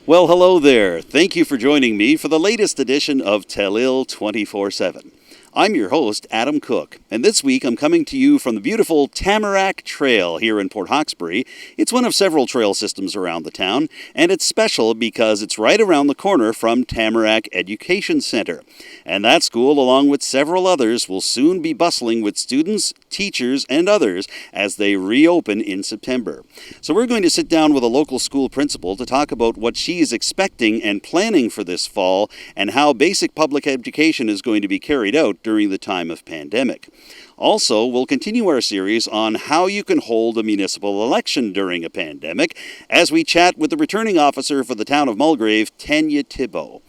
Well, hello there. Thank you for joining me for the latest edition of Telile 24/7. I'm your host, Adam Cook, and this week I'm coming to you from the beautiful Tamarack Trail here in Port Hawkesbury. It's one of several trail systems around the town, and it's special because it's right around the corner from Tamarack Education Center. And that school, along with several others, will soon be bustling with students, teachers, and others as they reopen in September. So we're going to sit down with a local school principal to talk about what she is expecting and planning for this fall and how basic public education is going to be carried out during the time of pandemic. Also, we'll continue our series on how you can hold a municipal election during a pandemic as we chat with the returning officer for the town of Mulgrave, Tanya Tibbo.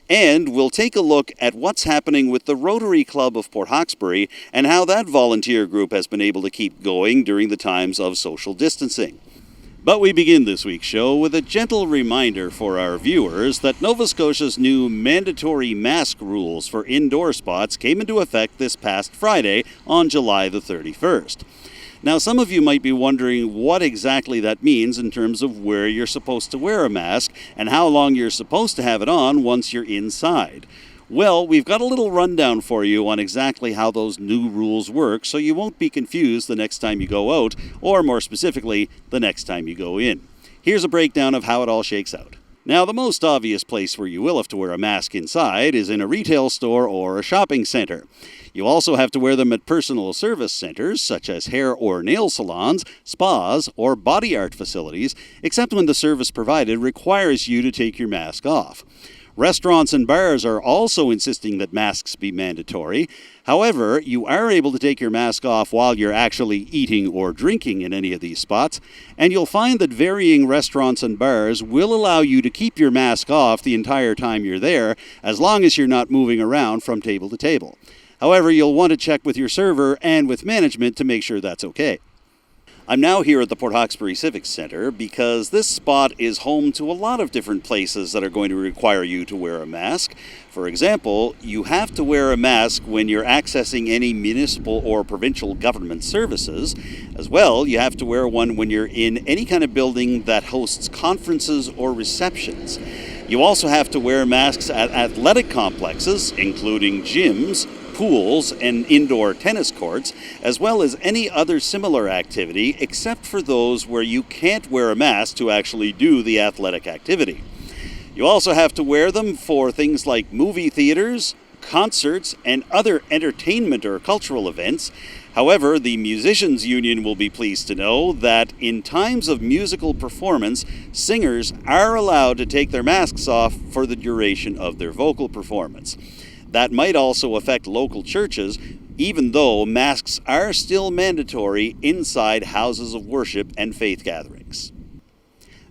And we'll take a look at what's happening with the Rotary Club of Port Hawkesbury and how that volunteer group has been able to keep going during the times of social distancing. But we begin this week's show with a gentle reminder for our viewers that Nova Scotia's new mandatory mask rules for indoor spots came into effect this past Friday on July the 31st. Now, some of you might be wondering what exactly that means in terms of where you're supposed to wear a mask and how long you're supposed to have it on once you're inside. Well, we've got a little rundown for you on exactly how those new rules work so you won't be confused the next time you go out, or more specifically, the next time you go in. Here's a breakdown of how it all shakes out. Now, the most obvious place where you will have to wear a mask inside is in a retail store or a shopping center. You also have to wear them at personal service centers, such as hair or nail salons, spas, or body art facilities, except when the service provided requires you to take your mask off. Restaurants and bars are also insisting that masks be mandatory. However, you are able to take your mask off while you're actually eating or drinking in any of these spots, and you'll find that varying restaurants and bars will allow you to keep your mask off the entire time you're there, as long as you're not moving around from table to table. However, you'll want to check with your server and with management to make sure that's okay. I'm now here at the Port Hawkesbury Civic Center because this spot is home to a lot of different places that are going to require you to wear a mask. For example, you have to wear a mask when you're accessing any municipal or provincial government services. As well, you have to wear one when you're in any kind of building that hosts conferences or receptions. You also have to wear masks at athletic complexes, including gyms, pools, and indoor tennis courts, as well as any other similar activity, except for those where you can't wear a mask to actually do the athletic activity. You also have to wear them for things like movie theaters, concerts, and other entertainment or cultural events. However, the Musicians Union will be pleased to know that in times of musical performance, singers are allowed to take their masks off for the duration of their vocal performance. That might also affect local churches, even though masks are still mandatory inside houses of worship and faith gatherings.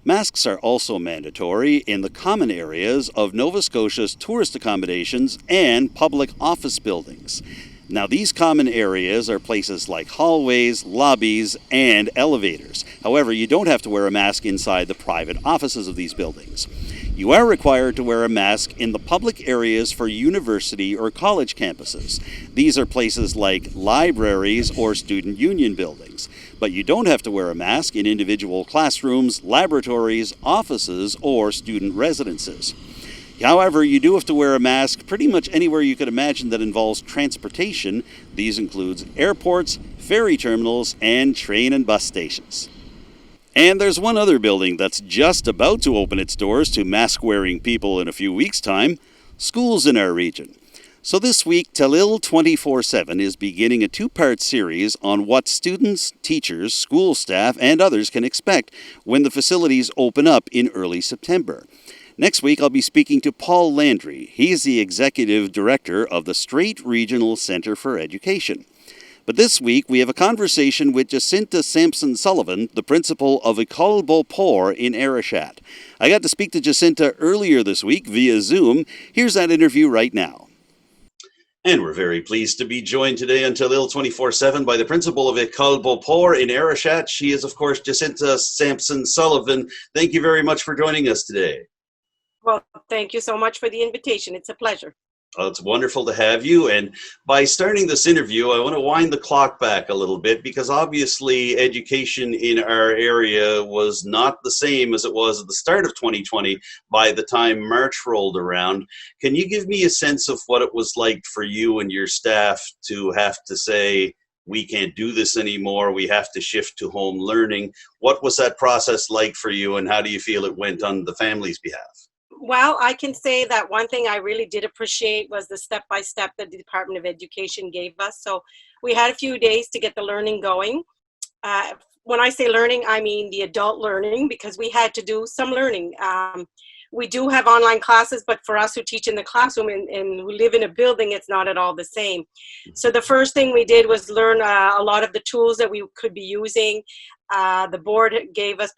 Masks are also mandatory in the common areas of Nova Scotia's tourist accommodations and public office buildings. Now, these common areas are places like hallways, lobbies, and elevators. However, you don't have to wear a mask inside the private offices of these buildings. You are required to wear a mask in the public areas for university or college campuses. These are places like libraries or student union buildings. But you don't have to wear a mask in individual classrooms, laboratories, offices, or student residences. However, you do have to wear a mask pretty much anywhere you could imagine that involves transportation. These includes airports, ferry terminals, and train and bus stations. And there's one other building that's just about to open its doors to mask-wearing people in a few weeks' time: schools in our region. So this week, Telile 24/7 is beginning a two-part series on what students, teachers, school staff, and others can expect when the facilities open up in early September. Next week, I'll be speaking to Paul Landry. He's the Executive Director of the Strait Regional Centre for Education. But this week, we have a conversation with Jacinta Samson-Sullivan, the principal of Ecole Beau-Port in Arichat. I got to speak to Jacinta earlier this week via Zoom. Here's that interview right now. And we're very pleased to be joined today on Telile 24/7 by the principal of Ecole Beau-Port in Arichat. She is, of course, Jacinta Samson-Sullivan. Thank you very much for joining us today. Well, thank you so much for the invitation. It's a pleasure. Well, it's wonderful to have you. And by starting this interview, I want to wind the clock back a little bit because obviously education in our area was not the same as it was at the start of 2020 by the time March rolled around. Can you give me a sense of what it was like for you and your staff to have to say, we can't do this anymore, we have to shift to home learning? What was that process like for you, and how do you feel it went on the family's behalf? Well, I can say that one thing I really did appreciate was the step-by-step that the Department of Education gave us. So we had a few days to get the learning going. When I say learning, I mean the adult learning, because we had to do some learning. We do have online classes, but for us who teach in the classroom and who live in a building, it's not at all the same. So the first thing we did was learn a lot of the tools that we could be using. The board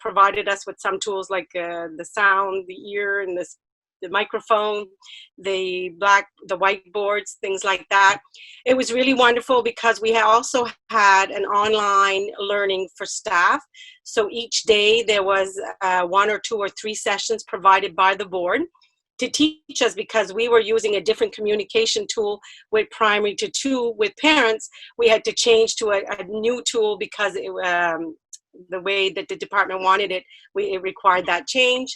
provided us with some tools like the sound, the ear, and the microphone, the whiteboards, things like that. It was really wonderful because we also had an online learning for staff. So each day there was 1 or 2 or 3 sessions provided by the board to teach us, because we were using a different communication tool with primary to 2 with parents. We had to change to a new tool because the way that the department wanted it, it required that change.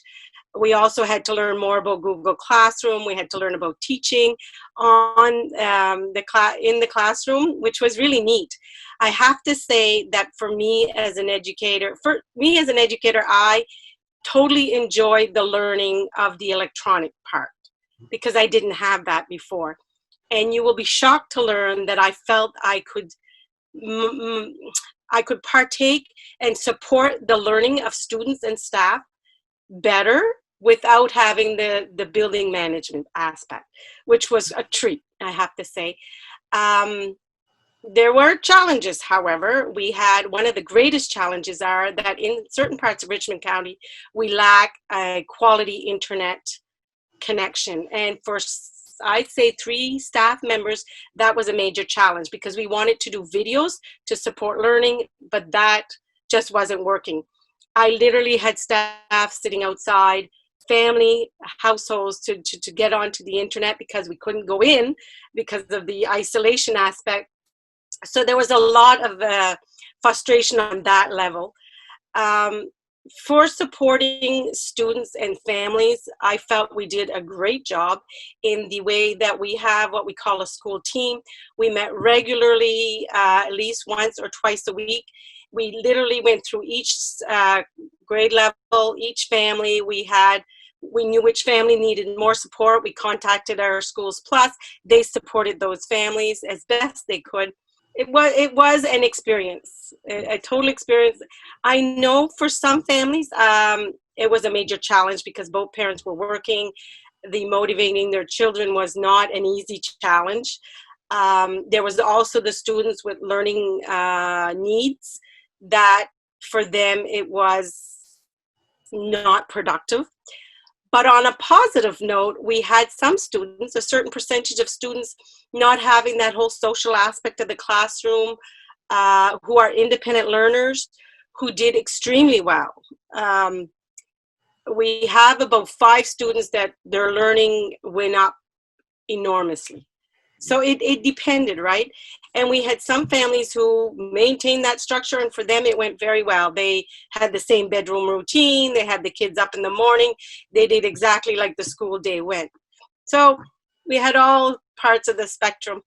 We also had to learn more about Google Classroom. We had to learn about teaching on in the classroom, which was really neat. I have to say that for me as an educator, I totally enjoyed the learning of the electronic part because I didn't have that before. And you will be shocked to learn that I felt I could partake and support the learning of students and staff better without having the building management aspect, which was a treat, I have to say. There were challenges, however. We had one of the greatest challenges are that in certain parts of Richmond County, we lack a quality internet connection. And for, I'd say, 3 staff members, that was a major challenge because we wanted to do videos to support learning, but that just wasn't working. I literally had staff sitting outside, family households to get onto the internet because we couldn't go in because of the isolation aspect. So there was a lot of frustration on that level. For supporting students and families, I felt we did a great job in the way that we have what we call a school team. We met regularly, at least once or twice a week. We literally went through each grade level, each family. We knew which family needed more support. We contacted our Schools Plus. They supported those families as best they could. It was an experience, a total experience. I know for some families, it was a major challenge because both parents were working. The motivating their children was not an easy challenge. There was also the students with learning needs that for them it was not productive. But on a positive note, we had some students, a certain percentage of students, not having that whole social aspect of the classroom, who are independent learners, who did extremely well. We have about 5 students that their learning went up enormously. So it depended, right? And we had some families who maintained that structure, and for them it went very well. They had the same bedroom routine, they had the kids up in the morning, they did exactly like the school day went. So we had all parts of the spectrum.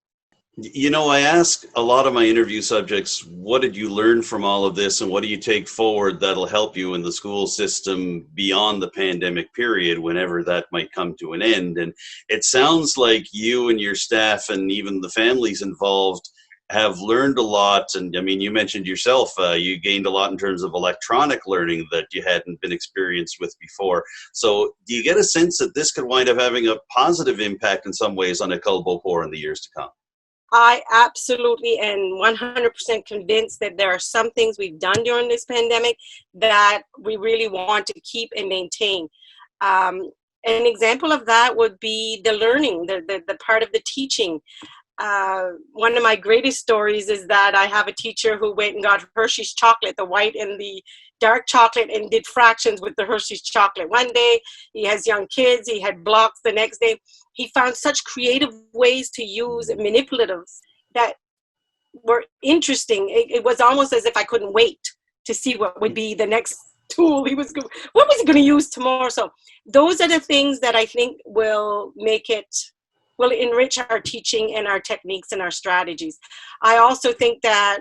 You know, I ask a lot of my interview subjects, what did you learn from all of this, and what do you take forward that'll help you in the school system beyond the pandemic period, whenever that might come to an end? And it sounds like you and your staff and even the families involved have learned a lot. And I mean, you mentioned yourself, you gained a lot in terms of electronic learning that you hadn't been experienced with before. So do you get a sense that this could wind up having a positive impact in some ways on Ecole Beau-Port in the years to come? I absolutely and 100% convinced that there are some things we've done during this pandemic that we really want to keep and maintain. An example of that would be the learning, the part of the teaching. One of my greatest stories is that I have a teacher who went and got Hershey's chocolate, the white and the dark chocolate and did fractions with the Hershey's chocolate one day. He has young kids. He had blocks the next day. He found such creative ways to use manipulatives that were interesting. It was almost as if I couldn't wait to see what would be the next tool what was he going to use tomorrow. So those are the things that I think will enrich our teaching and our techniques and our strategies. I also think that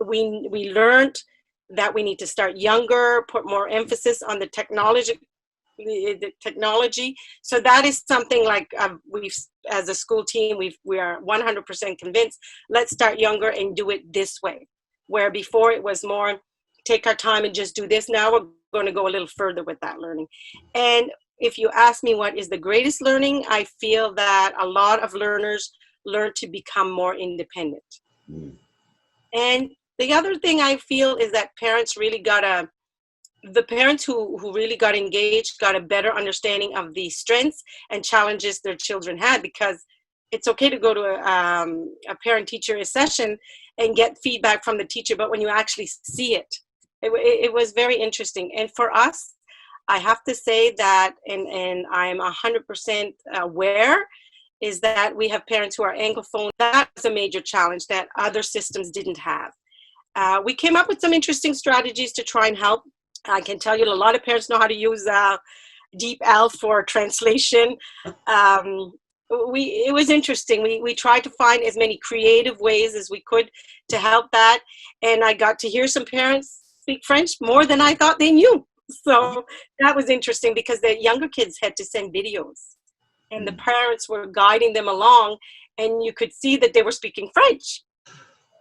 we learned that we need to start younger, put more emphasis on the technology. So that is something like we've, as a school team, we are 100% convinced. Let's start younger and do it this way, where before it was more take our time and just do this. Now we're going to go a little further with that learning. And if you ask me what is the greatest learning, I feel that a lot of learners learn to become more independent. And the other thing I feel is that parents really the parents who really got engaged got a better understanding of the strengths and challenges their children had, because it's okay to go to a parent-teacher session and get feedback from the teacher, but when you actually see it, it was very interesting. And for us, I have to say that, and I'm 100% aware, is that we have parents who are Anglophone. That was a major challenge that other systems didn't have. We came up with some interesting strategies to try and help. I can tell you a lot of parents know how to use DeepL for translation. It was interesting. We tried to find as many creative ways as we could to help that. And I got to hear some parents speak French more than I thought they knew. So that was interesting, because the younger kids had to send videos and the parents were guiding them along, and you could see that they were speaking French.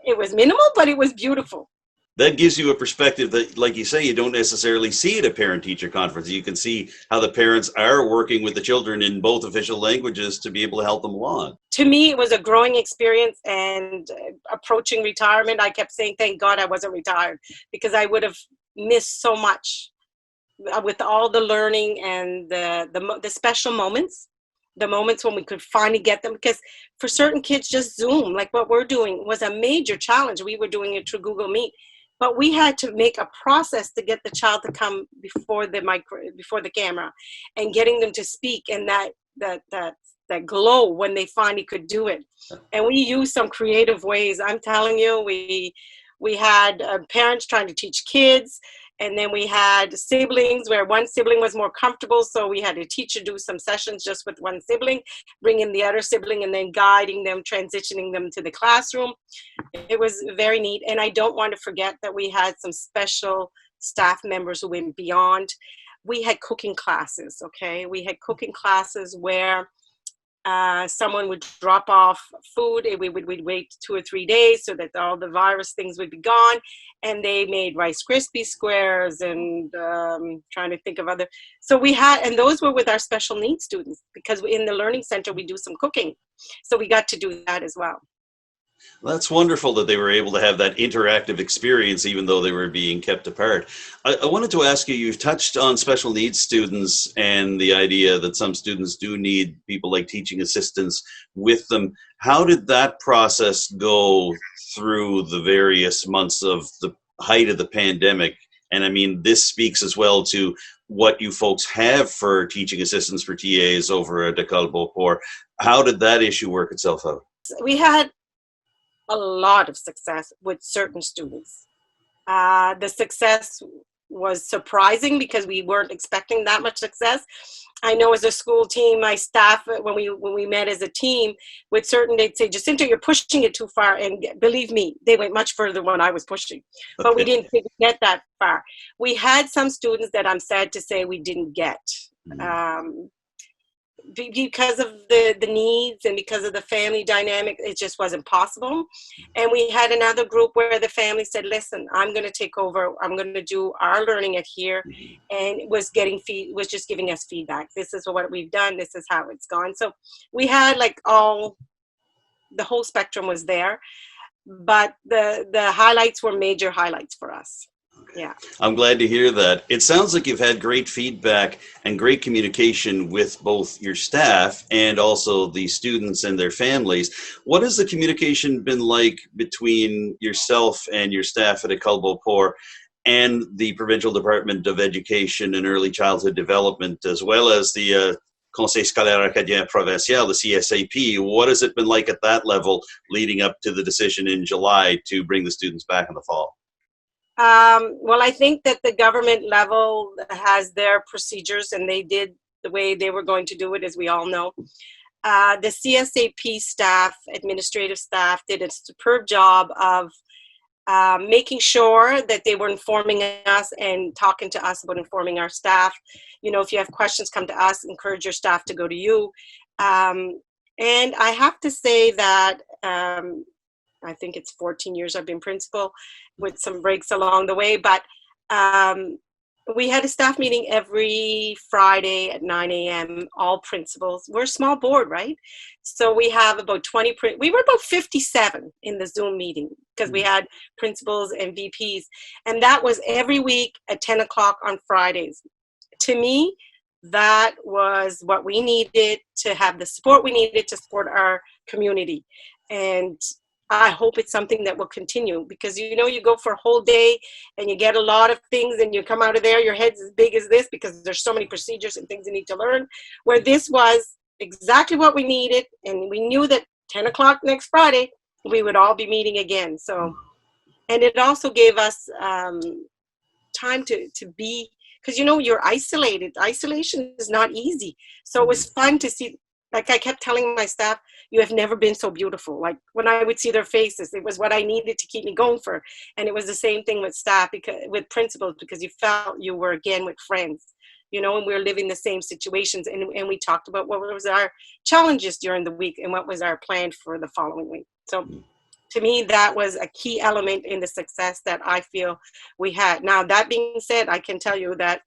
It was minimal, but it was beautiful. That gives you a perspective that, like you say, you don't necessarily see at a parent-teacher conference. You can see how the parents are working with the children in both official languages to be able to help them along. To me, it was a growing experience, and approaching retirement, I kept saying, thank God I wasn't retired, because I would have missed so much with all the learning and the special moments, the moments when we could finally get them. Because for certain kids, just Zoom, like what we're doing, was a major challenge. We were doing it through Google Meet. But we had to make a process to get the child to come before the camera, and getting them to speak, and that glow when they finally could do it. And we used some creative ways. I'm telling you, we had parents trying to teach kids, and then we had siblings where one sibling was more comfortable, so we had a teacher do some sessions just with one sibling, bring in the other sibling, and then guiding them, transitioning them to the classroom. It was very neat. And I don't want to forget that we had some special staff members who went beyond. We had cooking classes, okay? We had cooking classes where someone would drop off food, and we'd wait 2 or 3 days so that all the virus things would be gone. And they made Rice Krispie squares, and trying to think of other. So we had, and those were with our special needs students, because in the Learning Center, we do some cooking. So we got to do that as well. That's wonderful that they were able to have that interactive experience, even though they were being kept apart. I wanted to ask you, you've touched on special needs students and the idea that some students do need people like teaching assistants with them. How did that process go through the various months of the height of the pandemic? And I mean, this speaks as well to what you folks have for teaching assistants for TAs over at Ecole Beau-Port. How did that issue work itself out? We had a lot of success with certain students. The success was surprising because we weren't expecting that much success. I know as a school team, my staff, when we met as a team, with certain, they'd say, Jacinta, you're pushing it too far. And believe me, they went much further when I was pushing. But we didn't get that far. We had some students that I'm sad to say we didn't get. Because of the needs and because of the family dynamic, it just wasn't possible. And we had another group where the family said, listen, I'm going to take over. I'm going to do our learning at here. And was just giving us feedback. This is what we've done. This is how it's gone. So we had the whole spectrum was there. But the highlights were major highlights for us. Yeah. I'm glad to hear that. It sounds like you've had great feedback and great communication with both your staff and also the students and their families. What has the communication been like between yourself and your staff at Ecole Beau-Port? and the Provincial Department of Education and Early Childhood Development, as well as the Conseil Scolaire Acadien Provincial, the CSAP. What has it been like at that level leading up to the decision in July to bring the students back in the fall? Well, I think that the government level has their procedures, and they did the way they were going to do it, as we all know. The CSAP staff, administrative staff, did a superb job of making sure that they were informing us and talking to us about informing our staff. You know, if you have questions, come to us, encourage your staff to go to you. And I have to say that I think it's 14 years I've been principal, with some breaks along the way, but we had a staff meeting every Friday at 9 a.m., all principals. We're a small board, right? So we have about 20, we were about 57 in the Zoom meeting because we had principals and VPs. And that was every week at 10 o'clock on Fridays. To me, that was what we needed to have the support we needed to support our community. And I hope it's something that will continue, because, you know, you go for a whole day and you get a lot of things and you come out of there, your head's as big as this because there's so many procedures and things you need to learn, where this was exactly what we needed. And we knew that 10 o'clock next Friday, we would all be meeting again. So, and it also gave us time to be, because, you know, you're isolated. Isolation is not easy. So it was fun to see. Like I kept telling my staff, you have never been so beautiful. Like when I would see their faces, it was what I needed to keep me going for. And it was the same thing with staff, because with principals, because you felt you were again with friends, you know, and we were living the same situations. And we talked about what was our challenges during the week and what was our plan for the following week. So to me, that was a key element in the success that I feel we had. Now, that being said, I can tell you that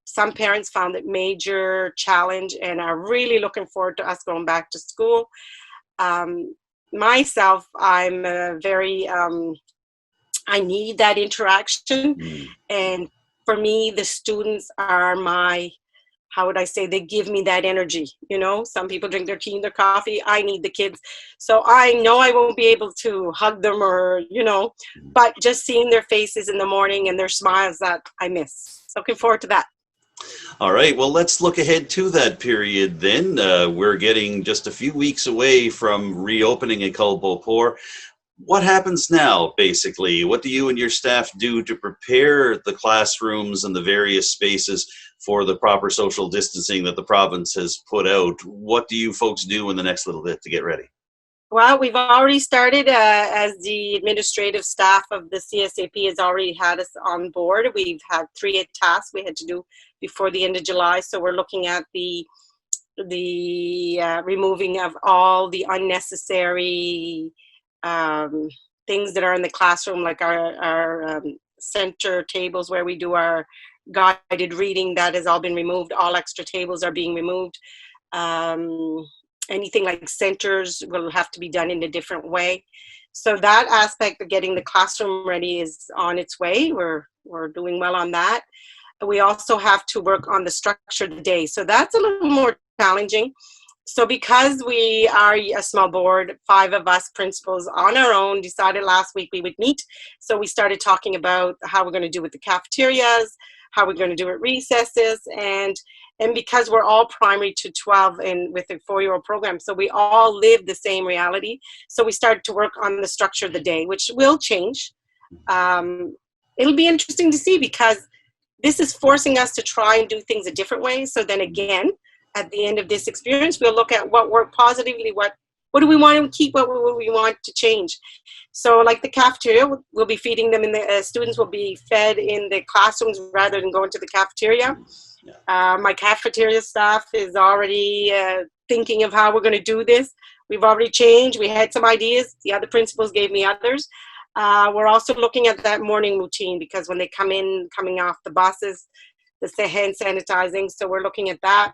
some parents found it major challenge and are really looking forward to us going back to school. Myself, I'm very, I need that interaction. And for me, the students are my, how would I say, they give me that energy. You know, some people drink their tea and their coffee. I need the kids. So I know I won't be able to hug them or, you know, but just seeing their faces in the morning and their smiles, that I miss. Looking forward to that. All right, well, let's look ahead to that period then. We're getting just a few weeks away from reopening Ecole Beau-Port. What happens now, basically? What do you and your staff do to prepare the classrooms and the various spaces for the proper social distancing that the province has put out? What do you folks do in the next little bit to get ready? Well, we've already started, as the administrative staff of the CSAP has already had us on board. We've had 3 tasks we had to do before the end of July. So we're looking at the removing of all the unnecessary things that are in the classroom, like our center tables where we do our guided reading. That has all been removed. All extra tables are being removed. Anything like centers will have to be done in a different way. So that aspect of getting the classroom ready is on its way. We're doing well on that. We also have to work on the structure of the day. So that's a little more challenging. So because we are a small board, 5 of us principals on our own decided last week we would meet. So we started talking about how we're going to do with the cafeterias, how we're going to do at recesses, and because we're all primary to 12 and with a 4-year-old program, so we all live the same reality. So we started to work on the structure of the day, which will change. It'll be interesting to see, because this is forcing us to try and do things a different way. So then again, at the end of this experience, we'll look at what worked positively, what do we want to keep, what do we want to change. So like the cafeteria, we'll be feeding them in the, students will be fed in the classrooms rather than going to the cafeteria. My cafeteria staff is already thinking of how we're going to do this. We've already changed. We had some ideas. The other principals gave me others. We're also looking at that morning routine, because when they come in, coming off the buses, the hand sanitizing. So we're looking at that.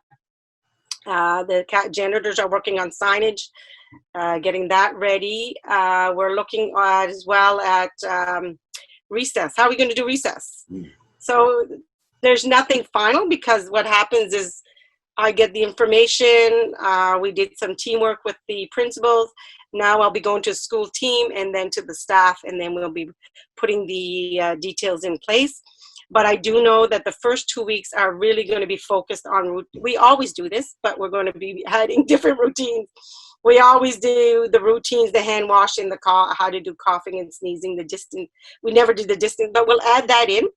The janitors are working on signage, getting that ready. We're looking at, as well at recess. How are we going to do recess? So there's nothing final, because what happens is I get the information. We did some teamwork with the principals, Now I'll be going to the school team and then to the staff, and then we'll be putting the details in place. But I do know that the first 2 weeks are really going to be focused on, we always do this, but we're going to be adding different routines. We always do the routines, the hand washing, how to do coughing and sneezing, the distance. We never do the distance, but we'll add that in.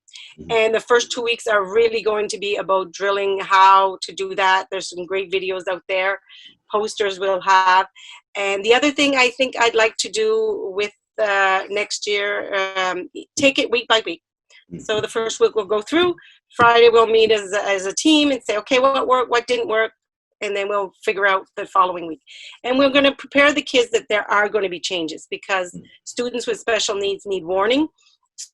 And the first 2 weeks are really going to be about drilling how to do that. There's some great videos out there, posters we'll have. And the other thing I think I'd like to do with next year, take it week by week. So the first week we'll go through. Friday we'll meet as a team and say, okay, what worked, what didn't work, and then we'll figure out the following week. And we're going to prepare the kids that there are going to be changes, because students with special needs need warning.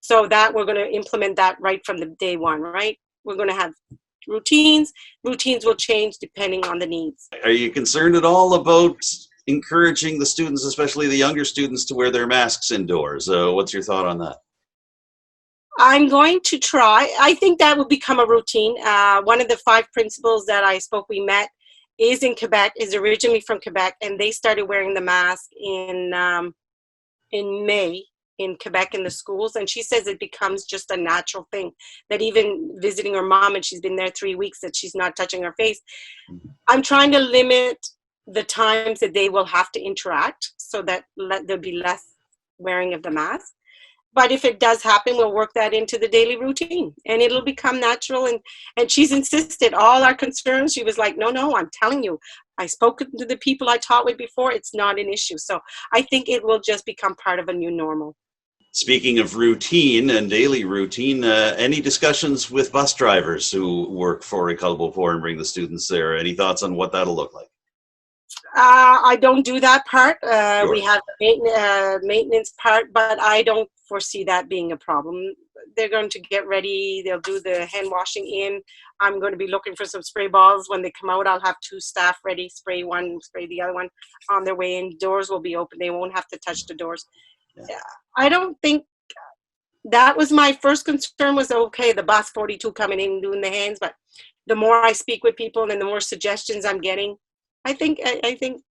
So that we're going to implement that right from the day one, right? We're going to have routines. Routines will change depending on the needs. Are you concerned at all about encouraging the students, especially the younger students, to wear their masks indoors? What's your thought on that? I'm going to try. I think that will become a routine. One of the 5 principals that we met is in Quebec, is originally from Quebec, and they started wearing the mask in May in Quebec in the schools. And she says it becomes just a natural thing, that even visiting her mom, and she's been there 3 weeks, that she's not touching her face. I'm trying to limit the times that they will have to interact so that there'll be less wearing of the mask. But if it does happen, we'll work that into the daily routine, and it'll become natural. And she's insisted all our concerns. She was like, no, I'm telling you, I spoke to the people I taught with before. It's not an issue. So I think it will just become part of a new normal. Speaking of routine and daily routine, any discussions with bus drivers who work for Ecole Beau-Port and bring the students there? Any thoughts on what that'll look like? I don't do that part. Sure. We have the maintenance part, but I don't foresee that being a problem. They're going to get ready. They'll do the hand washing in. I'm going to be looking for some spray balls. When they come out, I'll have 2 staff ready, spray one, spray the other one on their way in. Doors will be open. They won't have to touch the doors. Yeah. I don't think that was my first concern, was okay, the bus 42 coming in doing the hands. But the more I speak with people and the more suggestions I'm getting, I think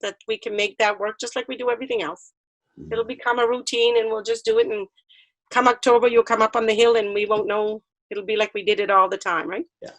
that we can make that work just like we do everything else. It'll become a routine, and we'll just do it. And come October, you'll come up on the hill and we won't know. It'll be like we did it all the time, right? Yeah.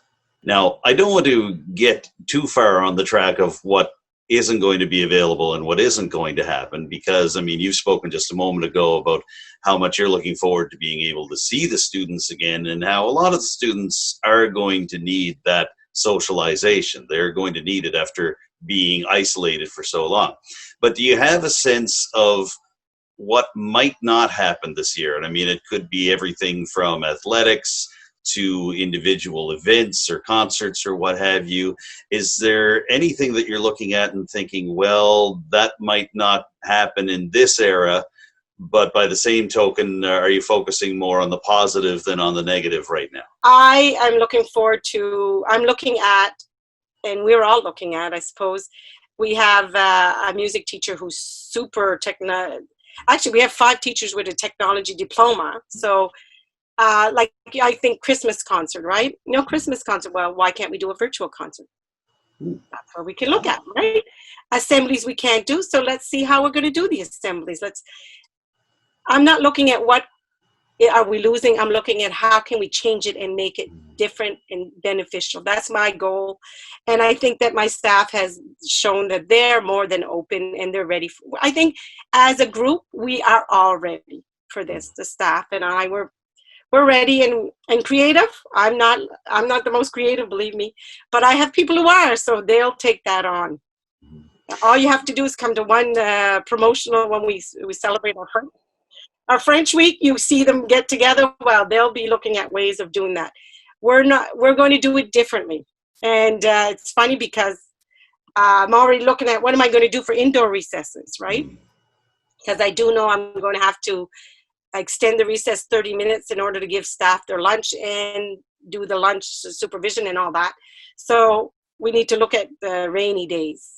Now, I don't want to get too far on the track of what isn't going to be available and what isn't going to happen, because, I mean, you've spoken just a moment ago about how much you're looking forward to being able to see the students again, and how a lot of the students are going to need that socialization. They're going to need it after being isolated for so long. But do you have a sense of what might not happen this year? And I mean, it could be everything from athletics to individual events or concerts or what have you. Is there anything that you're looking at and thinking, well, that might not happen in this era, but by the same token, are you focusing more on the positive than on the negative right now? I am looking forward to, I'm looking at, and we're all looking at, I suppose, we have a music teacher who's super actually we have 5 teachers with a technology diploma. So like, I think Christmas concert, right? No Christmas concert. Well, why can't we do a virtual concert? That's what we can look at, right? Assemblies we can't do. So let's see how we're going to do the assemblies. I'm not looking at what are we losing. I'm looking at how can we change it and make it different and beneficial. That's my goal. And I think that my staff has shown that they're more than open and they're ready. I think as a group, we are all ready for this. The staff and I, we're ready and creative. I'm not the most creative, believe me, but I have people who are, so they'll take that on. All you have to do is come to one promotional when we celebrate our French week. You see them get together. Well, they'll be looking at ways of doing that. We're going to do it differently. And it's funny because I'm already looking at what am I going to do for indoor recesses, right? Because I do know I'm going to have to extend the recess 30 minutes in order to give staff their lunch and do the lunch supervision and all that. So we need to look at the rainy days.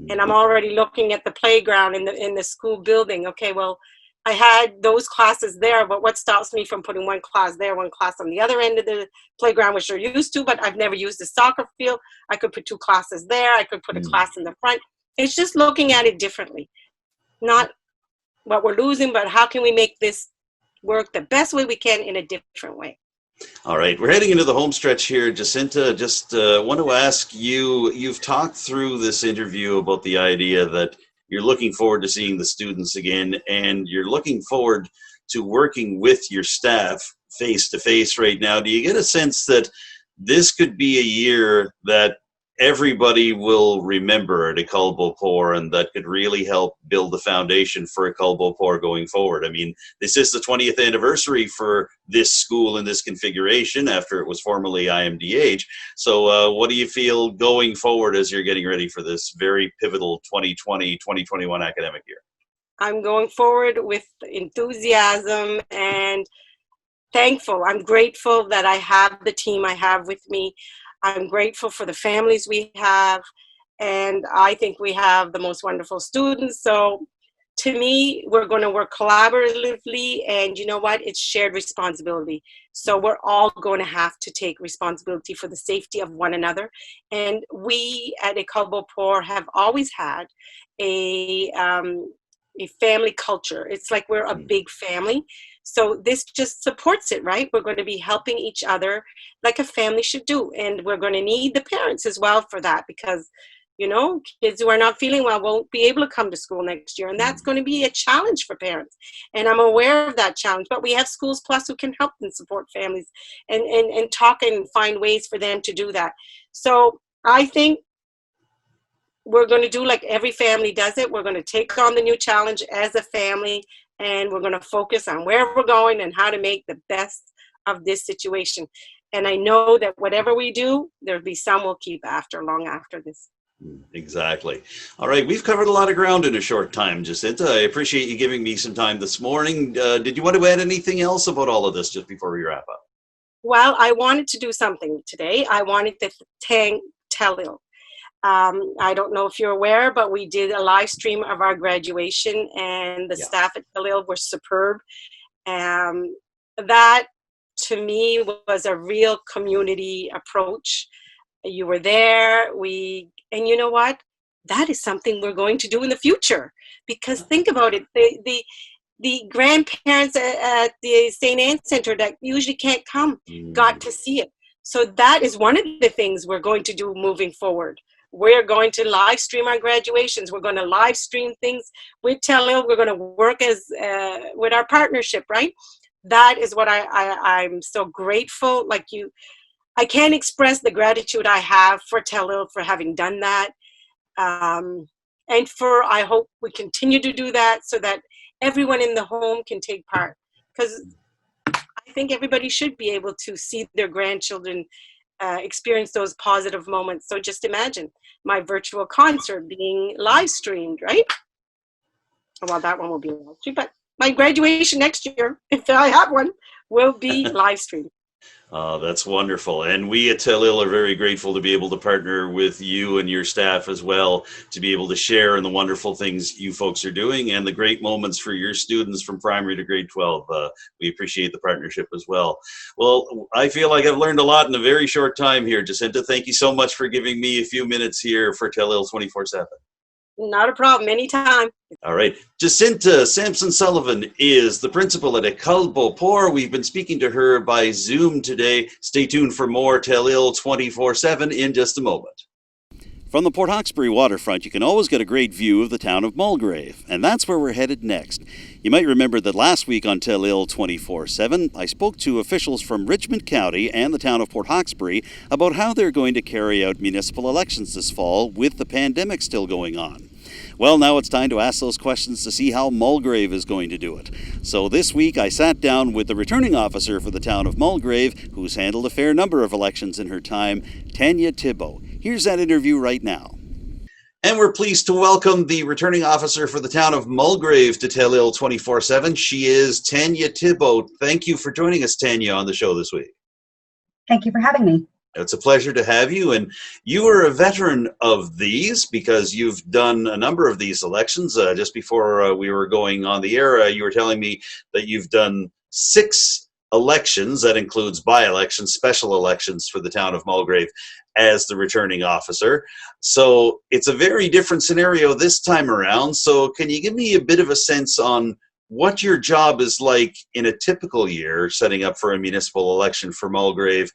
And I'm already looking at the playground in the school building. Okay, well, I had those classes there, but what stops me from putting one class there, one class on the other end of the playground, which they're used to, but I've never used the soccer field. I could put 2 classes there. I could put a class in the front. It's just looking at it differently. not what we're losing, but how can we make this work the best way we can in a different way. All right, we're heading into the home stretch here. Jacinta, just want to ask you, you've talked through this interview about the idea that you're looking forward to seeing the students again, and you're looking forward to working with your staff face to face right now. Do you get a sense that this could be a year that everybody will remember at Ecole Beau-Port, and that could really help build the foundation for Ecole Beau-Port going forward? I mean, this is the 20th anniversary for this school in this configuration after it was formerly IMDH. So what do you feel going forward as you're getting ready for this very pivotal 2020-2021 academic year? I'm going forward with enthusiasm and thankful. I'm grateful that I have the team I have with me. I'm grateful for the families we have, and I think we have the most wonderful students. So to me, we're going to work collaboratively, and you know what? It's shared responsibility. So we're all going to have to take responsibility for the safety of one another. And we at Ecole Beau-Port have always had a family culture. It's like we're a big family. So this just supports it, right? We're going to be helping each other like a family should do. And we're going to need the parents as well for that, because, you know, kids who are not feeling well won't be able to come to school next year. And that's going to be a challenge for parents. And I'm aware of that challenge. But we have Schools Plus who can help and support families and talk and find ways for them to do that. So I think we're going to do like every family does it. We're going to take on the new challenge as a family, and we're going to focus on where we're going and how to make the best of this situation. And I know that whatever we do, there'll be some we'll keep after, long after this. Exactly. All right, we've covered a lot of ground in a short time, Jacinta. I appreciate you giving me some time this morning. Did you want to add anything else about all of this just before we wrap up? Well, I wanted to do something today. I wanted to thank Telile. I don't know if you're aware, but we did a live stream of our graduation, and the staff at Telile were superb. That, to me, was a real community approach. You were there. And you know what? That is something we're going to do in the future. Because think about it, the grandparents at the St. Anne Center that usually can't come got to see it. So that is one of the things we're going to do moving forward. We're going to live stream our graduations. We're going to live stream things with Telile. We're going to work as with our partnership, right? That is what I'm so grateful. Like you, I can't express the gratitude I have for Telile for having done that. And I hope we continue to do that so that everyone in the home can take part. Because I think everybody should be able to see their grandchildren experience those positive moments. So just imagine my virtual concert being live streamed, right? Well, that one will be live streamed, but my graduation next year, if I have one, will be live streamed. Oh, that's wonderful. And we at Telile are very grateful to be able to partner with you and your staff as well, to be able to share in the wonderful things you folks are doing and the great moments for your students from primary to grade 12. We appreciate the partnership as well. Well, I feel like I've learned a lot in a very short time here, Jacinta. Thank you so much for giving me a few minutes here for Telile 24/7. Not a problem, anytime. All right. Jacinta Samson-Sullivan is the principal at Ecole Beau-Port. We've been speaking to her by Zoom today. Stay tuned for more Telile 24/7 in just a moment. From the Port Hawkesbury waterfront, you can always get a great view of the town of Mulgrave, and that's where we're headed next. You might remember that last week on Telile 24/7, I spoke to officials from Richmond County and the town of Port Hawkesbury about how they're going to carry out municipal elections this fall with the pandemic still going on. Well, now it's time to ask those questions to see how Mulgrave is going to do it. So this week I sat down with the returning officer for the town of Mulgrave, who's handled a fair number of elections in her time, Tanya Tibbo. Here's that interview right now. And we're pleased to welcome the returning officer for the town of Mulgrave to Telile 24/7. She is Tanya Tibbo. Thank you for joining us, Tanya, on the show this week. Thank you for having me. It's a pleasure to have you, and you are a veteran of these because you've done a number of these elections. Just before we were going on the air, you were telling me that you've done 6 elections. That includes by-elections, special elections for the town of Mulgrave. as the returning officer. So it's a very different scenario this time around. So can you give me a bit of a sense on what your job is like in a typical year setting up for a municipal election for Mulgrave,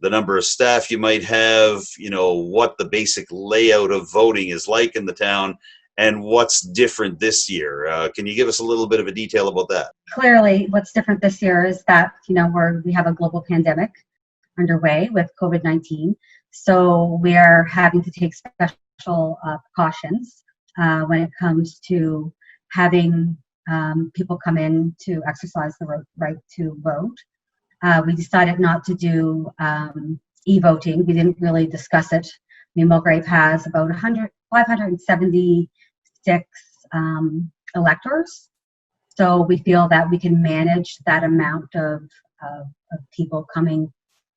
the number of staff you might have, what the basic layout of voting is like in the town, and what's different this year? Can you give us a little bit of a detail about that? Clearly, what's different this year is that, we have a global pandemic underway with COVID-19. So we are having to take special precautions when it comes to having people come in to exercise the right to vote. We decided not to do e-voting. We didn't really discuss it. Mulgrave has about 576 electors. So we feel that we can manage that amount of people coming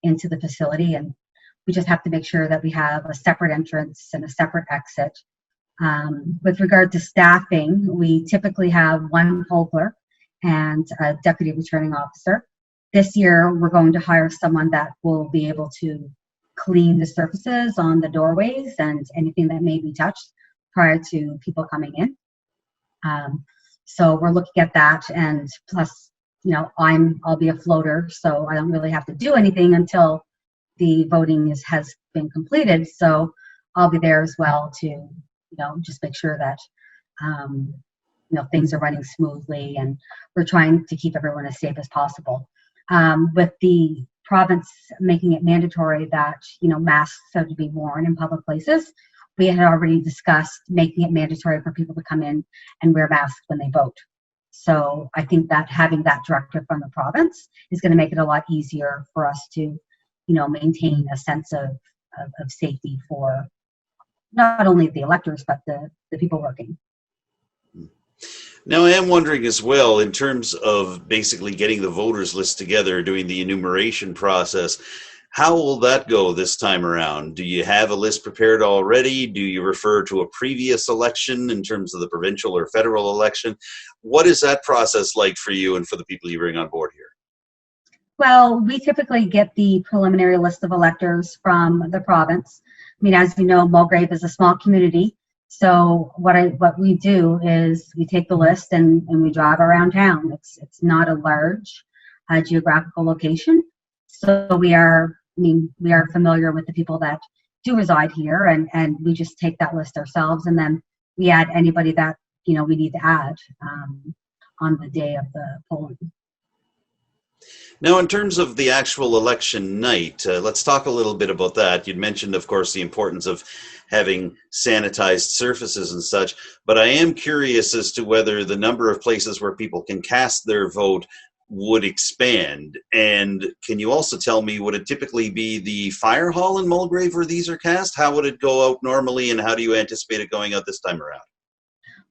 into the facility, and we just have to make sure that we have a separate entrance and a separate exit. With regard to staffing, we typically have one poll clerk and a deputy returning officer. This year, we're going to hire someone that will be able to clean the surfaces on the doorways and anything that may be touched prior to people coming in. So we're looking at that, and plus, I'll be a floater, so I don't really have to do anything until the voting has been completed. So I'll be there as well to, just make sure that things are running smoothly, and we're trying to keep everyone as safe as possible. With the province making it mandatory that, masks have to be worn in public places, we had already discussed making it mandatory for people to come in and wear masks when they vote. So I think that having that directive from the province is going to make it a lot easier for us to, maintain a sense of safety for not only the electors, but the people working. Now, I am wondering as well, in terms of basically getting the voters list together, doing the enumeration process, how will that go this time around? Do you have a list prepared already? Do you refer to a previous election in terms of the provincial or federal election? What is that process like for you and for the people you bring on board here? Well, we typically get the preliminary list of electors from the province. As you know, Mulgrave is a small community. So what we do is we take the list and we drive around town. It's not a large geographical location. So we are familiar with the people that do reside here, and we just take that list ourselves, and then we add anybody that we need to add on the day of the polling. Now, in terms of the actual election night, let's talk a little bit about that. You'd mentioned, of course, the importance of having sanitized surfaces and such, but I am curious as to whether the number of places where people can cast their vote would expand. And can you also tell me, would it typically be the fire hall in Mulgrave where these are cast? How would it go out normally, and how do you anticipate it going out this time around?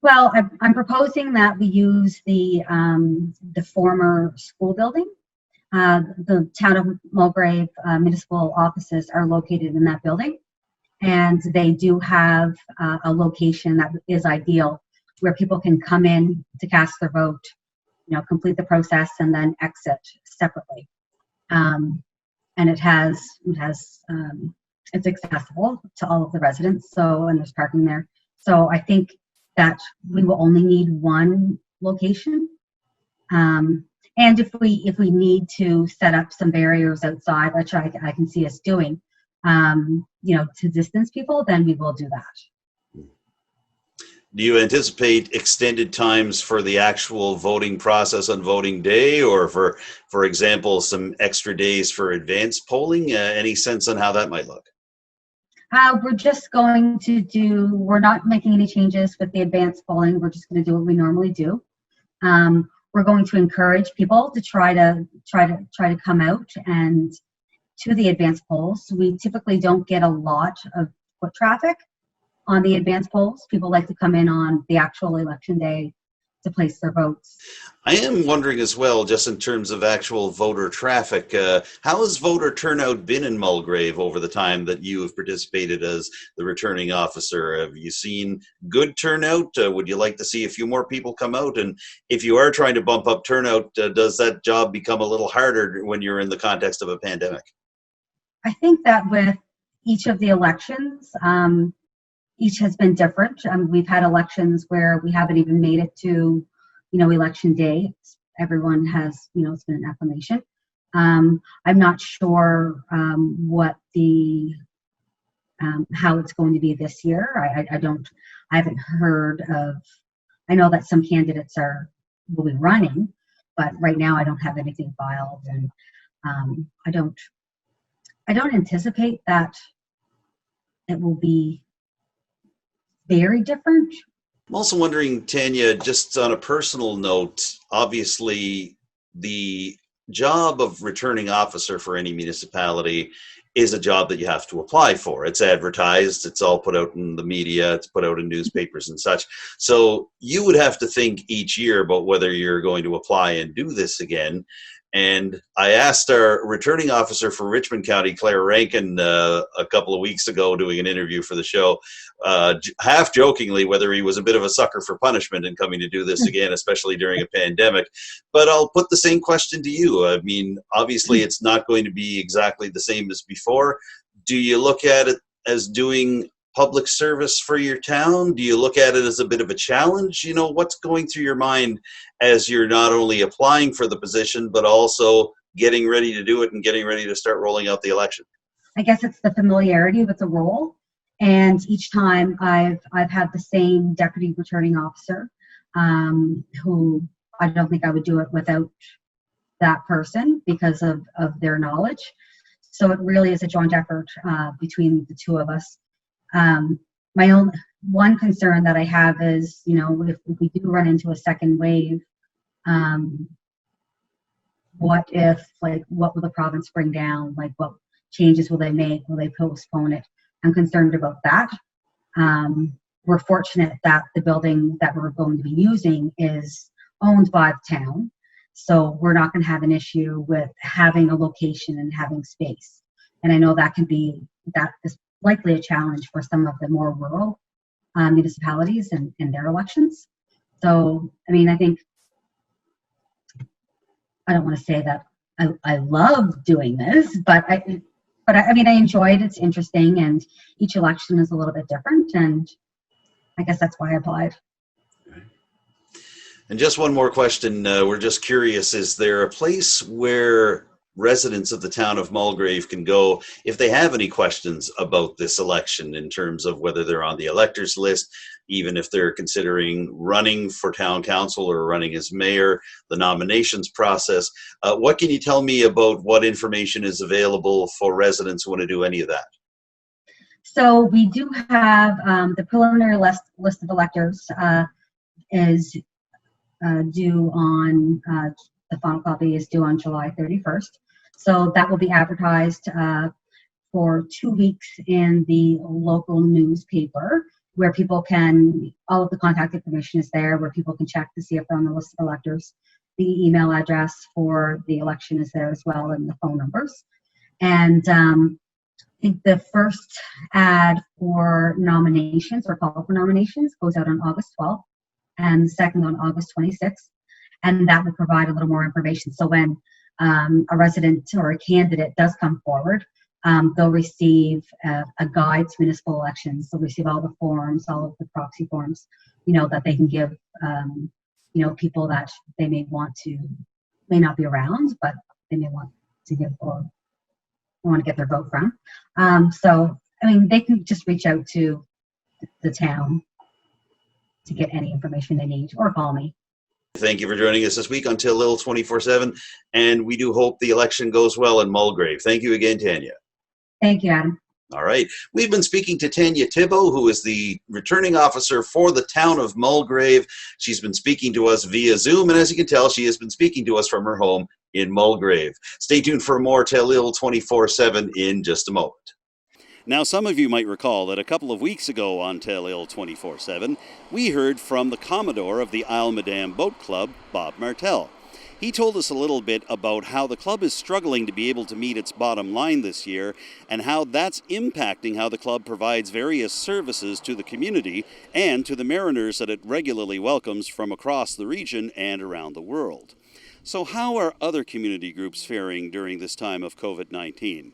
Well, I'm proposing that we use the former school building. The town of Mulgrave municipal offices are located in that building, and they do have a location that is ideal where people can come in to cast their vote, complete the process, and then exit separately. And it's accessible to all of the residents. So, and there's parking there. So I think that we will only need one location. And if we need to set up some barriers outside, which I can see us doing, to distance people, then we will do that. Do you anticipate extended times for the actual voting process on voting day, or for example, some extra days for advanced polling? Any sense on how that might look? We're just going to we're not making any changes with the advanced polling. We're just going to do what we normally do. We're going to encourage people to try to come out and to the advanced polls. We typically don't get a lot of foot traffic on the advanced polls. People like to come in on the actual election day to place their votes. I am wondering as well, just in terms of actual voter traffic, how has voter turnout been in Mulgrave over the time that you have participated as the returning officer? Have you seen good turnout? Would you like to see a few more people come out? And if you are trying to bump up turnout, does that job become a little harder when you're in the context of a pandemic? I think that with each of the elections, each has been different. We've had elections where we haven't even made it to, election day. Everyone has, it's been an acclamation. I'm not sure what the how it's going to be this year. I haven't heard of. I know that some candidates will be running, but right now I don't have anything filed, and I don't anticipate that it will be very different. I'm also wondering, Tanya, just on a personal note, obviously the job of returning officer for any municipality is a job that you have to apply for. It's advertised, it's all put out in the media, it's put out in newspapers and such. So you would have to think each year about whether you're going to apply and do this again. And I asked our returning officer for Richmond County, Claire Rankin, a couple of weeks ago doing an interview for the show, half jokingly, whether he was a bit of a sucker for punishment and coming to do this again, especially during a pandemic. But I'll put the same question to you. I mean, obviously it's not going to be exactly the same as before. Do you look at it as doing public service for your town? Do you look at it as a bit of a challenge? What's going through your mind as you're not only applying for the position, but also getting ready to do it and getting ready to start rolling out the election? I guess it's the familiarity with the role. And each time I've had the same deputy returning officer, who I don't think I would do it without that person because of their knowledge. So it really is a joint effort between the two of us. My own one concern that I have is, if we do run into a second wave, what will the province bring down? Like, what changes will they make? Will they postpone it? I'm concerned about that. We're fortunate that the building that we're going to be using is owned by the town. So we're not going to have an issue with having a location and having space. And I know that is likely a challenge for some of the more rural municipalities and their elections. So, I mean, I think, I don't want to say that I love doing this, but I mean, I enjoy it. It's interesting, and each election is a little bit different, and I guess that's why I applied. And just one more question. We're just curious, is there a place where residents of the town of Mulgrave can go if they have any questions about this election, in terms of whether they're on the electors list, even if they're considering running for town council or running as mayor, the nominations process? What can you tell me about what information is available for residents who want to do any of that? So we do have the preliminary list of electors is due on, the final copy is due on July 31st. So that will be advertised for 2 weeks in the local newspaper, where people can, all of the contact information is there, where people can check to see if they're on the list of electors. The email address for the election is there as well, and the phone numbers. And I think the first ad for nominations, or call for nominations, goes out on August 12th, and the second on August 26th. And that will provide a little more information. So when a resident or a candidate does come forward, they'll receive a guide to municipal elections. They'll receive all the forms, all of the proxy forms, that they can give, people that they may not be around, but they may want to give or want to get their vote from. So, I mean, they can just reach out to the town to get any information they need, or call me. Thank you for joining us this week on Telile 24/7, and we do hope the election goes well in Mulgrave. Thank you again, Tanya. Thank you, Adam. All right. We've been speaking to Tanya Tibbo, who is the returning officer for the town of Mulgrave. She's been speaking to us via Zoom, and as you can tell, she has been speaking to us from her home in Mulgrave. Stay tuned for more Telile 24/7 in just a moment. Now, some of you might recall that a couple of weeks ago on Telile 24/7, we heard from the Commodore of the Isle Madame Boat Club, Bob Martel. He told us a little bit about how the club is struggling to be able to meet its bottom line this year, and how that's impacting how the club provides various services to the community and to the mariners that it regularly welcomes from across the region and around the world. So how are other community groups faring during this time of COVID-19?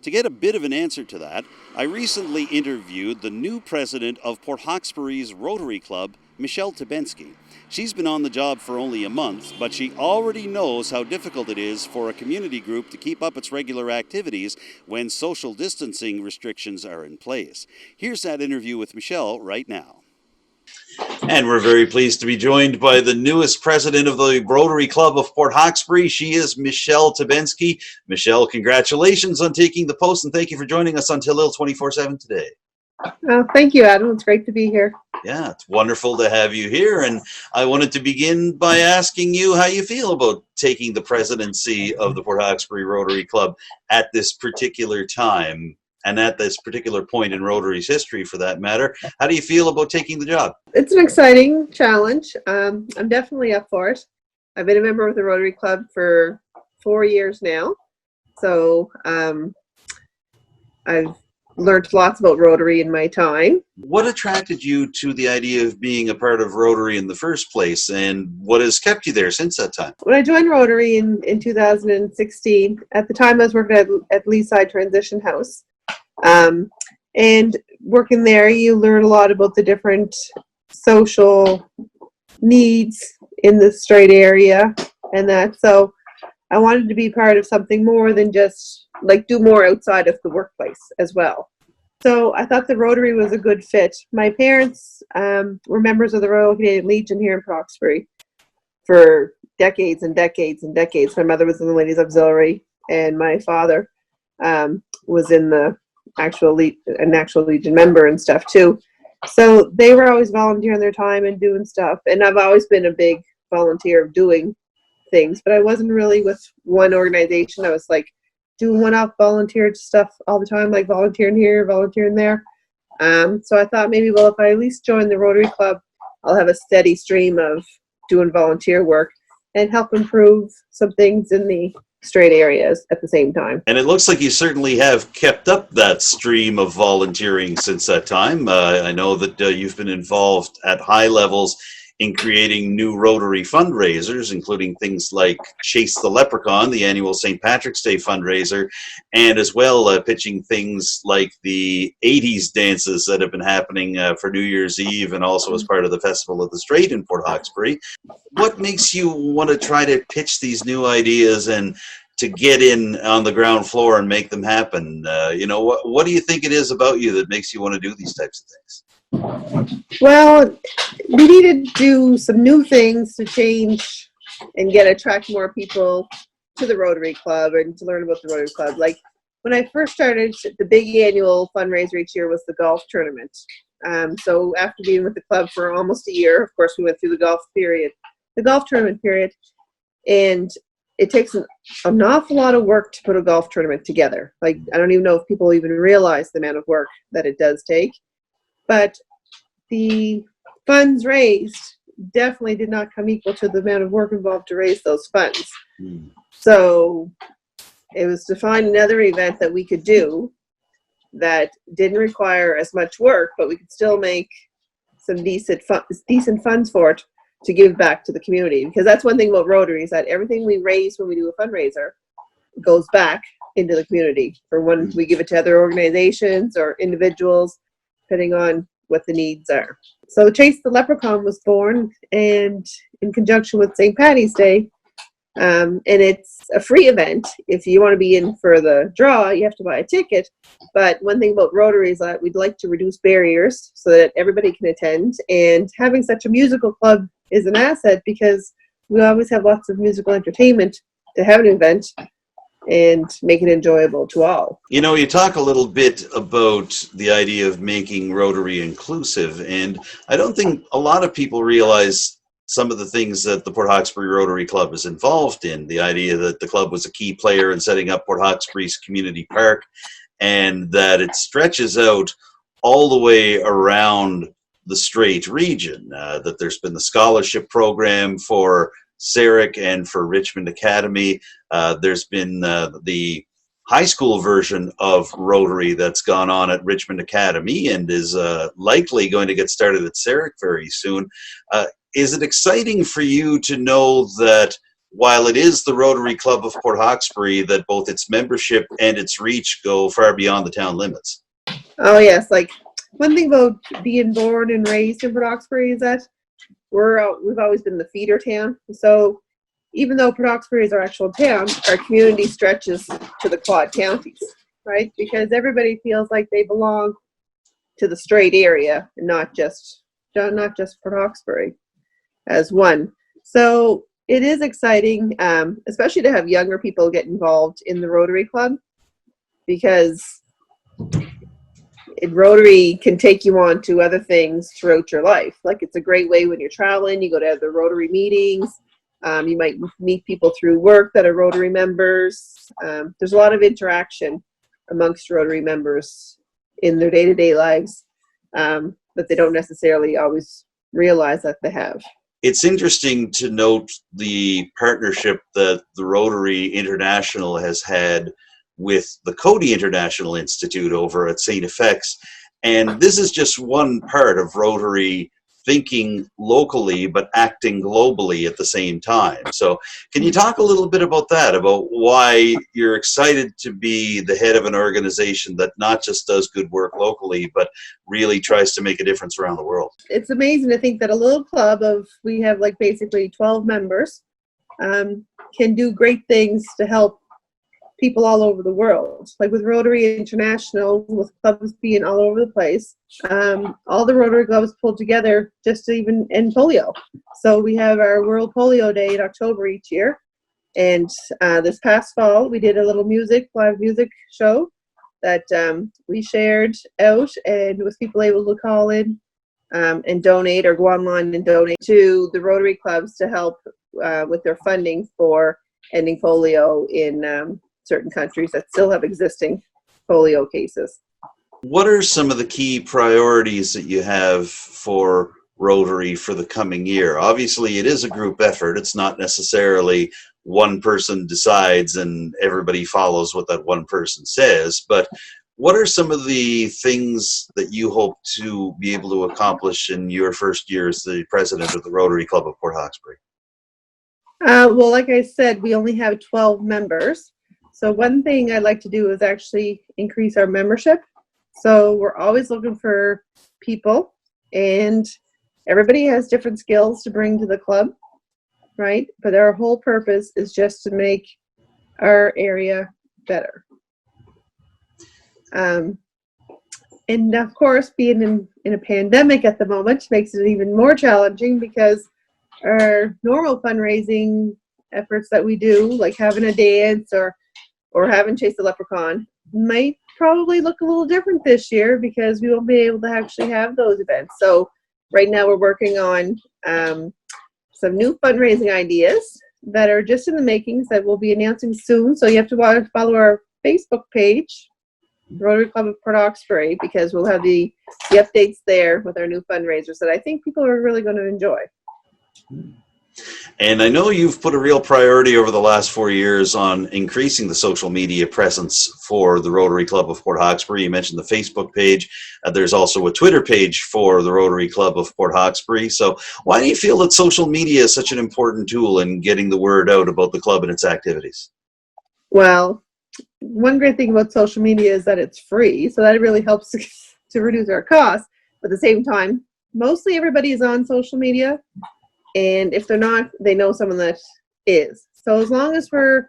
To get a bit of an answer to that, I recently interviewed the new president of Port Hawkesbury's Rotary Club, Michele Tabensky. She's been on the job for only a month, but she already knows how difficult it is for a community group to keep up its regular activities when social distancing restrictions are in place. Here's that interview with Michele right now. And we're very pleased to be joined by the newest president of the Rotary Club of Port Hawkesbury. She is Michele Tabensky. Michele, congratulations on taking the post, and thank you for joining us on Telile 24/7 today. Thank you, Adam. It's great to be here. Yeah, it's wonderful to have you here. And I wanted to begin by asking you how you feel about taking the presidency of the Port Hawkesbury Rotary Club at this particular time. And at this particular point in Rotary's history, for that matter. How do you feel about taking the job? It's an exciting challenge. I'm definitely up for it. I've been a member of the Rotary Club for 4 years now. So I've learned lots about Rotary in my time. What attracted you to the idea of being a part of Rotary in the first place, and what has kept you there since that time? When I joined Rotary in 2016, at the time I was working at Leaside Transition House. And working there, you learn a lot about the different social needs in the Strait area and that. So I wanted to be part of something more than just do more outside of the workplace as well. So I thought the Rotary was a good fit. My parents were members of the Royal Canadian Legion here in Hawkesbury for decades and decades and decades. My mother was in the Ladies Auxiliary, and my father was in the an actual Legion member and stuff too. So they were always volunteering their time and doing stuff. And I've always been a big volunteer of doing things, but I wasn't really with one organization. I was doing one-off volunteer stuff all the time, volunteering here, volunteering there. So I thought maybe, well, if I at least join the Rotary Club, I'll have a steady stream of doing volunteer work and help improve some things in the Strait areas at the same time. And it looks like you certainly have kept up that stream of volunteering since that time. I know that you've been involved at high levels in creating new Rotary fundraisers, including things like Chase the Leprechaun, the annual St. Patrick's Day fundraiser, and as well pitching things like the 80s dances that have been happening for New Year's Eve, and also as part of the Festival of the Strait in Port Hawkesbury. What makes you want to try to pitch these new ideas and to get in on the ground floor and make them happen? What do you think it is about you that makes you want to do these types of things? Well, we needed to do some new things to change and attract more people to the Rotary Club and to learn about the Rotary Club. When I first started, the big annual fundraiser each year was the golf tournament. So after being with the club for almost a year, of course, we went through the golf tournament period, and it takes an awful lot of work to put a golf tournament together. I don't even know if people even realize the amount of work that it does take. But the funds raised definitely did not come equal to the amount of work involved to raise those funds. So it was to find another event that we could do that didn't require as much work, but we could still make some decent funds for it to give back to the community. Because that's one thing about Rotary, is that everything we raise when we do a fundraiser goes back into the community. For when we give it to other organizations or individuals, depending on what the needs are. So Chase the Leprechaun was born, and in conjunction with St. Paddy's Day, and it's a free event. If you want to be in for the draw, you have to buy a ticket. But one thing about Rotary is that we'd like to reduce barriers so that everybody can attend. And having such a musical club is an asset, because we always have lots of musical entertainment to have an event and make it enjoyable to all. You talk a little bit about the idea of making Rotary inclusive, and I don't think a lot of people realize some of the things that the Port Hawkesbury Rotary Club is involved in. The idea that the club was a key player in setting up Port Hawkesbury's community park, and that it stretches out all the way around the Strait region, that there's been the scholarship program for Sarek and for Richmond Academy. There's been the high school version of Rotary that's gone on at Richmond Academy and is likely going to get started at Sarek very soon. Is it exciting for you to know that while it is the Rotary Club of Port Hawkesbury, that both its membership and its reach go far beyond the town limits. Oh yes, like one thing about being born and raised in Port Hawkesbury is that we've always been the feeder town. So even though Port Hawkesbury is our actual town, our community stretches to the Quad Counties, right? Because everybody feels like they belong to the Strait area and not just Port Hawkesbury as one. So it is exciting, especially to have younger people get involved in the Rotary Club, because Rotary can take you on to other things throughout your life. Like, it's a great way when you're traveling, you go to the Rotary meetings. You might meet people through work that are Rotary members. There's a lot of interaction amongst Rotary members in their day-to-day lives that they don't necessarily always realize that they have. It's interesting to note the partnership that the Rotary International has had with the Cody International Institute over at St. FX. And this is just one part of Rotary thinking locally but acting globally at the same time. So can you talk a little bit about that, about why you're excited to be the head of an organization that not just does good work locally but really tries to make a difference around the world? It's amazing to think that a little club we have like basically 12 members can do great things to help people all over the world. Like with Rotary International, with clubs being all over the place, all the Rotary clubs pulled together just to even end polio. So we have our World Polio Day in October each year. And this past fall, we did a little live music show that we shared out, and with people able to call in and donate, or go online and donate to the Rotary clubs to help with their funding for ending polio in certain countries that still have existing polio cases. What are some of the key priorities that you have for Rotary for the coming year? Obviously, it is a group effort. It's not necessarily one person decides and everybody follows what that one person says. But what are some of the things that you hope to be able to accomplish in your first year as the president of the Rotary Club of Port Hawkesbury? Well, like I said, we only have 12 members. So one thing I'd like to do is actually increase our membership. So we're always looking for people, and everybody has different skills to bring to the club, right? But our whole purpose is just to make our area better. And of course, being in a pandemic at the moment makes it even more challenging, because our normal fundraising efforts that we do, like having a dance or having Chase the Leprechaun, might probably look a little different this year, because we won't be able to actually have those events. So right now we're working on some new fundraising ideas that are just in the makings that we'll be announcing soon. So you have to follow our Facebook page, Rotary Club of Port Hawkesbury, because we'll have the updates there with our new fundraisers that I think people are really going to enjoy. And I know you've put a real priority over the last 4 years on increasing the social media presence for the Rotary Club of Port Hawkesbury. You mentioned the Facebook page. There's also a Twitter page for the Rotary Club of Port Hawkesbury. So why do you feel that social media is such an important tool in getting the word out about the club and its activities? Well, one great thing about social media is that it's free, so that really helps to reduce our costs. But at the same time, mostly everybody is on social media. And if they're not, they know someone that is. So as long as we're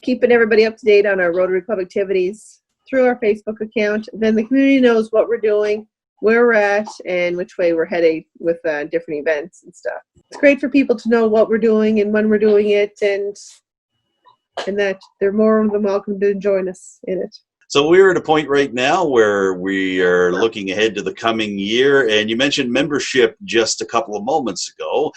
keeping everybody up to date on our Rotary Club activities through our Facebook account, then the community knows what we're doing, where we're at, and which way we're heading with different events and stuff. It's great for people to know what we're doing and when we're doing it, and that they're more than welcome to join us in it. So we're at a point right now where we are looking ahead to the coming year, and you mentioned membership just a couple of moments ago.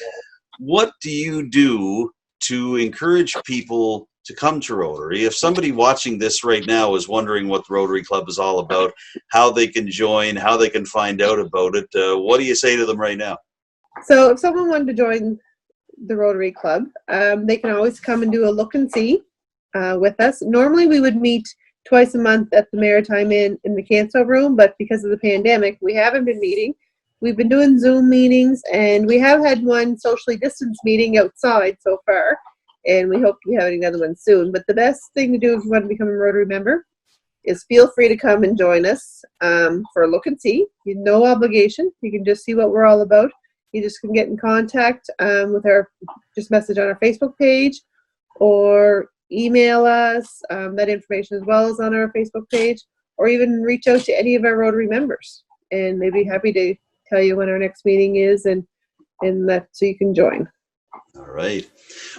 What do you do to encourage people to come to Rotary? If somebody watching this right now is wondering what the Rotary Club is all about, how they can join, how they can find out about it, what do you say to them right now? So if someone wanted to join the Rotary Club, they can always come and do a look and see with us. Normally we would meet twice a month at the Maritime Inn in the Canso room, but because of the pandemic, we haven't been meeting. We've been doing Zoom meetings, and we have had one socially distanced meeting outside so far. and we hope to be having another one soon. But the best thing to do if you want to become a Rotary member is feel free to come and join us for a look and see. No obligation. You can just see what we're all about. You just can get in contact with just message on our Facebook page or email us. That information as well is on our Facebook page, or even reach out to any of our Rotary members, and they'd be happy to tell you when our next meeting is and that so you can join. All right.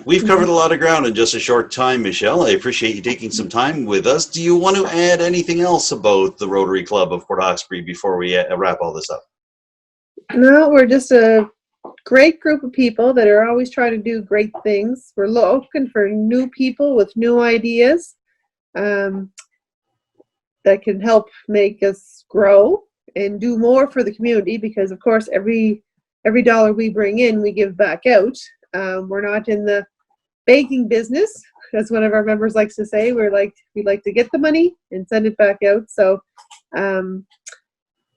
We've covered a lot of ground in just a short time, Michele. I appreciate you taking some time with us. Do you want to add anything else about the Rotary Club of Port Hawkesbury before we wrap all this up? No, we're just a great group of people that are always trying to do great things. We're looking for new people with new ideas that can help make us grow and do more for the community, because of course every dollar we bring in, we give back out. We're not in the banking business, as one of our members likes to say. We like to get the money and send it back out. So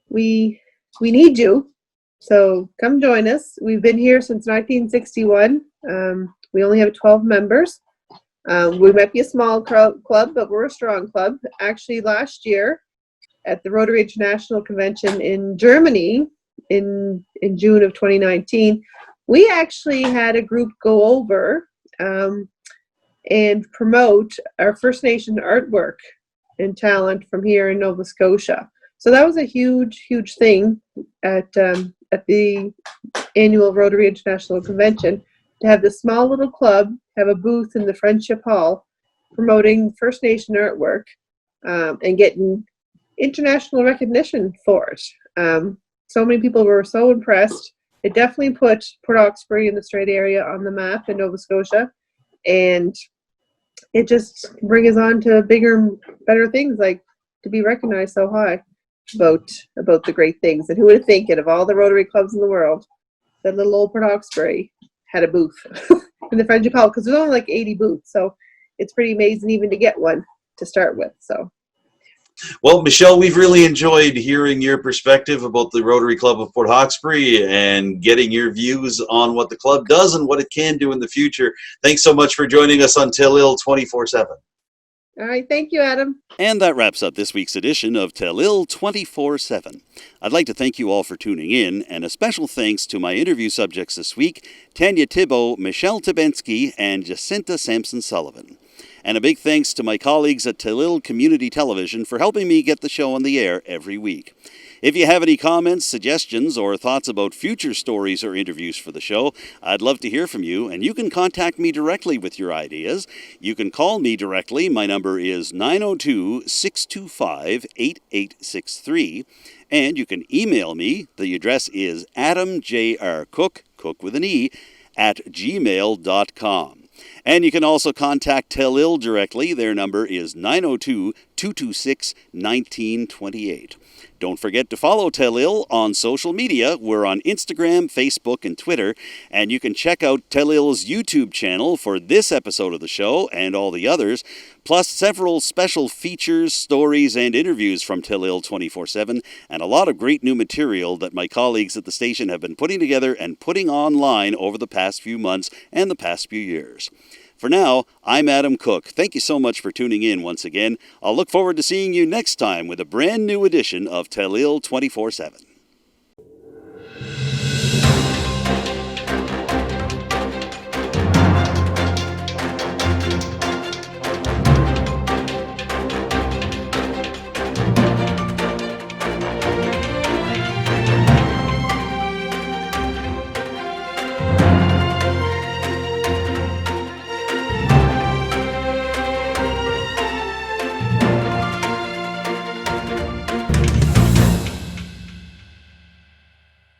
we need you. So come join us. We've been here since 1961. We only have 12 members. We might be a small club, but we're a strong club. Actually, last year at the Rotary International Convention in Germany in June of 2019, we actually had a group go over and promote our First Nation artwork and talent from here in Nova Scotia. So that was a huge, huge thing at the annual Rotary International Convention, to have this small little club have a booth in the Friendship Hall promoting First Nation artwork and getting international recognition for it. So many people were so impressed. It definitely put Port Hawkesbury in the Strait area on the map in Nova Scotia, and it just brings us on to bigger, better things, like to be recognized so high about the great things. And who would think it, of all the Rotary clubs in the world, that little old Port Hawkesbury had a booth in the Friendship Hall, because there's only like 80 booths, so it's pretty amazing even to get one to start with. So, well, Michele, we've really enjoyed hearing your perspective about the Rotary Club of Port Hawkesbury and getting your views on what the club does and what it can do in the future. Thanks so much for joining us on Telile 24/7. All right, thank you, Adam. And that wraps up this week's edition of Telile 24/7. I'd like to thank you all for tuning in, and a special thanks to my interview subjects this week, Tanya Tibbo, Michele Tabensky, and Jacinta Samson-Sullivan. And a big thanks to my colleagues at Telile Community Television for helping me get the show on the air every week. If you have any comments, suggestions, or thoughts about future stories or interviews for the show, I'd love to hear from you, and you can contact me directly with your ideas. You can call me directly. My number is 902-625-8863, and you can email me. The address is adamjrcook, cook with an E, @gmail.com. And you can also contact Telile directly. Their number is 902-226-1928. Don't forget to follow Telile on social media. We're on Instagram, Facebook, and Twitter. And you can check out Telile's YouTube channel for this episode of the show and all the others, plus several special features, stories, and interviews from Telile 24/7, and a lot of great new material that my colleagues at the station have been putting together and putting online over the past few months and the past few years. For now, I'm Adam Cook. Thank you so much for tuning in once again. I'll look forward to seeing you next time with a brand new edition of Telile 24/7.